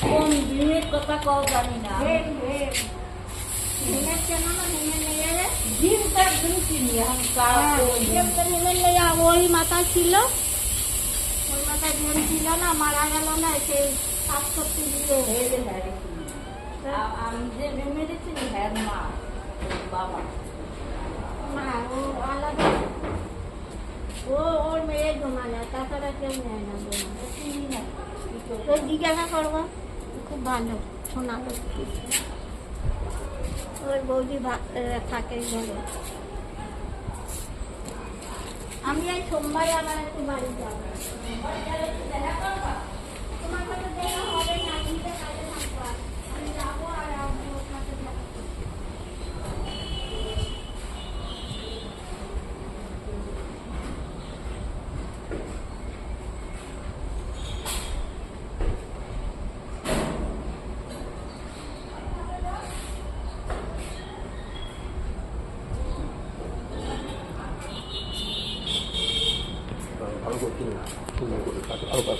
কোন দিনের কথা কও জানি না। ওই মাথায় ছিল, ওই মাথায় বোন ছিল না, মারা গেল না, সেই ৬৭ দিয়ে আমি যে মেরেছি হ্যাঁ মা বাবা না, ও আলাদা, ও ওর মেয়ে জমানা, তাছাড়া কেউ নেয় না জমানা। চিনি না তো জিজ্ঞাসা করবো, খুব ভালো শোনা লক্ষ্মী, ওর বৌদি থাকে ঘরে। আমি এই সোমবার আবার একটু বাড়ি যাবো, তোমার কাছে দেখা হবে না, কিন্তু কাজে থাকবো, আমি যাবো আর ওর কাছে যাবো। ভালো করছি না, সুন্দর করে আরো কাজ